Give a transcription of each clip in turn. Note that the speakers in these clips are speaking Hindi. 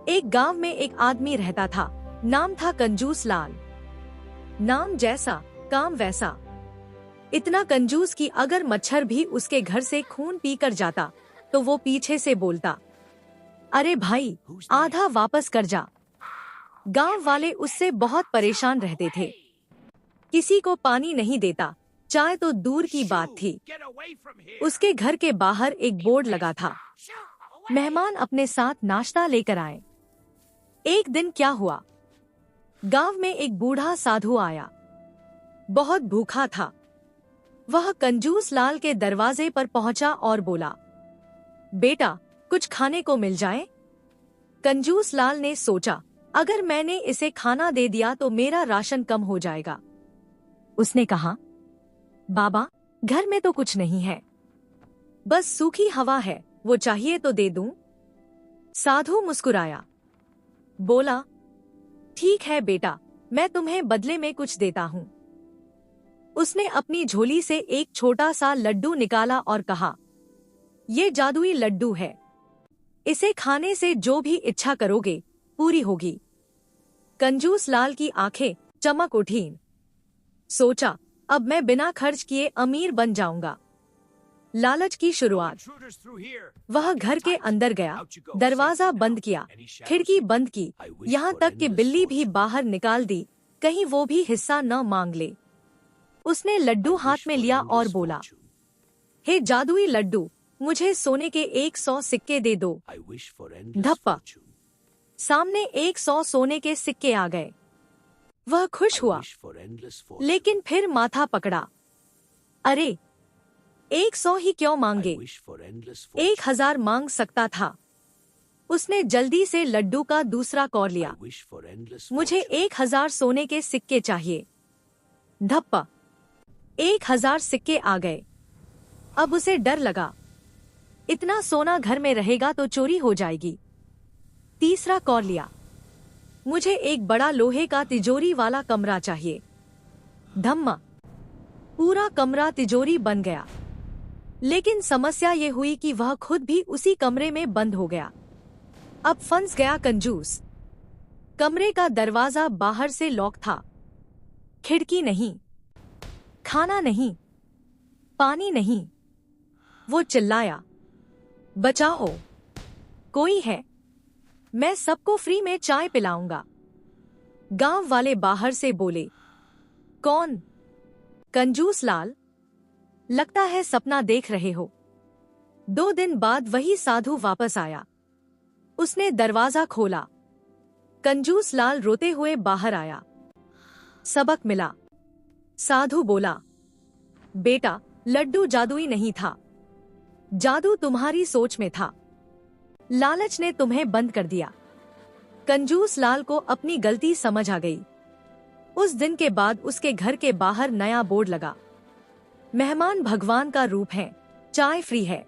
एक गांव में एक आदमी रहता था। नाम था कंजूस लाल। नाम जैसा काम वैसा। इतना कंजूस कि अगर मच्छर भी उसके घर से खून पीकर जाता तो वो पीछे से बोलता, अरे भाई, आधा वापस कर जा। गांव वाले उससे बहुत परेशान रहते थे। किसी को पानी नहीं देता, चाय तो दूर की बात थी। उसके घर के बाहर एक बोर्ड लगा था, मेहमान अपने साथ नाश्ता लेकर आए। एक दिन क्या हुआ, गांव में एक बूढ़ा साधु आया। बहुत भूखा था। वह कंजूस लाल के दरवाजे पर पहुंचा और बोला, बेटा, कुछ खाने को मिल जाए। कंजूस लाल ने सोचा, अगर मैंने इसे खाना दे दिया तो मेरा राशन कम हो जाएगा। उसने कहा, बाबा, घर में तो कुछ नहीं है, बस सूखी हवा है, वो चाहिए तो दे दूं। साधु मुस्कुराया, बोला, ठीक है बेटा, मैं तुम्हें बदले में कुछ देता हूं। उसने अपनी झोली से एक छोटा सा लड्डू निकाला और कहा, ये जादुई लड्डू है, इसे खाने से जो भी इच्छा करोगे पूरी होगी। कंजूस लाल की आंखें चमक उठीं। सोचा, अब मैं बिना खर्च किए अमीर बन जाऊंगा। लालच की शुरुआत। वह घर के अंदर गया, दरवाजा बंद किया, खिड़की बंद की, यहाँ तक कि बिल्ली भी बाहर निकाल दी, कहीं वो भी हिस्सा न मांग ले। उसने लड्डू हाथ में लिया और बोला, हे जादुई लड्डू, मुझे सोने के 100 सिक्के दे दो। धप्पा, सामने 100 सोने के सिक्के आ गए। वह खुश हुआ, लेकिन फिर माथा पकड़ा। अरे, 100 ही क्यों मांगे, 1000 मांग सकता था। उसने जल्दी से लड्डू का दूसरा कौर लिया। मुझे 1000 सोने के सिक्के चाहिए। धप्पा, 1000 सिक्के आ गए। अब उसे डर लगा, इतना सोना घर में रहेगा तो चोरी हो जाएगी। तीसरा कौर लिया। मुझे एक बड़ा लोहे का तिजोरी वाला कमरा चाहिए। धम्मा, पूरा कमरा तिजोरी बन गया। लेकिन समस्या ये हुई कि वह खुद भी उसी कमरे में बंद हो गया। अब फंस गया कंजूस। कमरे का दरवाजा बाहर से लॉक था, खिड़की नहीं, खाना नहीं, पानी नहीं। वो चिल्लाया, बचाओ, कोई है, मैं सबको फ्री में चाय पिलाऊंगा। गांव वाले बाहर से बोले, कौन? कंजूस लाल, लगता है सपना देख रहे हो। 2 दिन बाद वही साधु वापस आया। उसने दरवाजा खोला। कंजूस लाल रोते हुए बाहर आया। सबक मिला। साधु बोला, बेटा, लड्डू जादुई नहीं था, जादू तुम्हारी सोच में था। लालच ने तुम्हें बंद कर दिया। कंजूस लाल को अपनी गलती समझ आ गई। उस दिन के बाद उसके घर के बाहर नया बोर्ड लगा, मेहमान भगवान का रूप है, चाय फ्री है।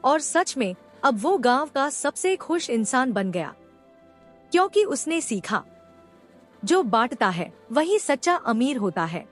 और सच में अब वो गांव का सबसे खुश इंसान बन गया, क्योंकि उसने सीखा, जो बांटता है वही सच्चा अमीर होता है।